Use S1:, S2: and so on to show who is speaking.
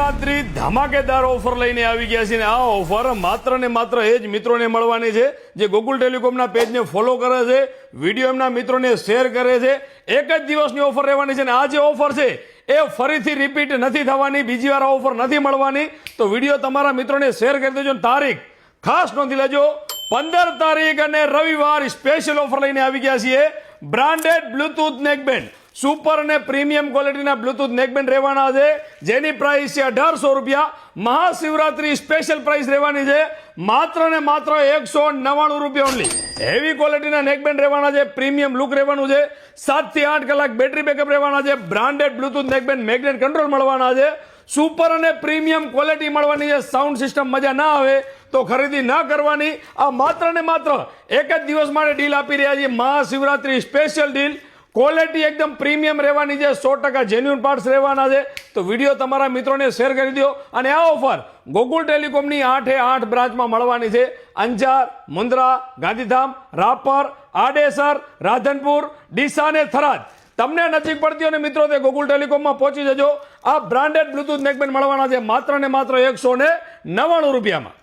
S1: શિવરાત્રી ધમાકેદાર ઓફર લઈને આવી ગયા છે ને આ ઓફર માત્ર ને માત્ર એ જ મિત્રોને મળવાની છે જે ગોકુલ ટેલિકોમના પેજને ફોલો કરે છે, વિડીયો એમના મિત્રોને શેર કરે છે. એક જ દિવસની ઓફર રહેવાની છે ને આ જે ઓફર છે એ ફરીથી રિપીટ નથી થવાની, બીજી વાર આ ઓફર નથી મળવાની. તો વિડીયો તમારા મિત્રોને શેર કરી દેજો. તારીખ ખાસ નોંધી લેજો, 15 તારીખ અને રવિવાર સ્પેશિયલ ઓફર લઈને આવી ગયા છીએ. બ્રાન્ડેડ બ્લૂટૂથ નેકબેન્ડ, સુપર અને પ્રીમિયમ ક્વોલિટીના બ્લૂટૂથ નેકબેન્ડ રહેવાના છે જેની પ્રાઇસ છે 1800 રૂપિયા. મહાશિવરાત્રી સ્પેશિયલ પ્રાઇસ રહેવાની છે માત્ર ને માત્ર 199 રૂપિયા ઓનલી. હેવી ક્વોલિટીના નેકબેન્ડ રહેવાના છે, પ્રીમિયમ લુક રહેવાનું છે, 7 થી 8 કલાક બેટરી બેકઅપ રહેવાના છે. Branded Bluetooth neckband magnet control મળવાના છે. સુપર અને પ્રીમિયમ ક્વોલિટી મળવાની છે. સાઉન્ડ સિસ્ટમ મજા ના આવે તો ખરીદી ના કરવાની. આ માત્ર ને માત્ર એક જ દિવસ માટે ડીલ આપી રહ્યા છીએ, મહાશિવરાત્રી સ્પેશિયલ ડીલ. ક્વોલિટી એકદમ પ્રીમિયમ રહેવાની છે, 100% જેન્યુઅન પાર્ટ્સ રહેવાના છે. તો વિડીયો તમારા મિત્રોને શેર કરી દો. અને આ ઓફર ગોકુલ ટેલિકોમની 8 બ્રાન્ચમાં મળવાની છે. અંજાર, મુન્દ્રા, ગાંધીધામ, રાપર, આડેસર, રાધનપુર, ડીસા અને થરાદ. તમને નજીક પડતી હોય ને મિત્રો તે ગોકુલ ટેલિકોમમાં પહોંચી જજો. આ બ્રાન્ડેડ બ્લૂટૂથ નેકબેન્ડ મળવાના છે માત્ર ને માત્ર 199 રૂપિયામાં.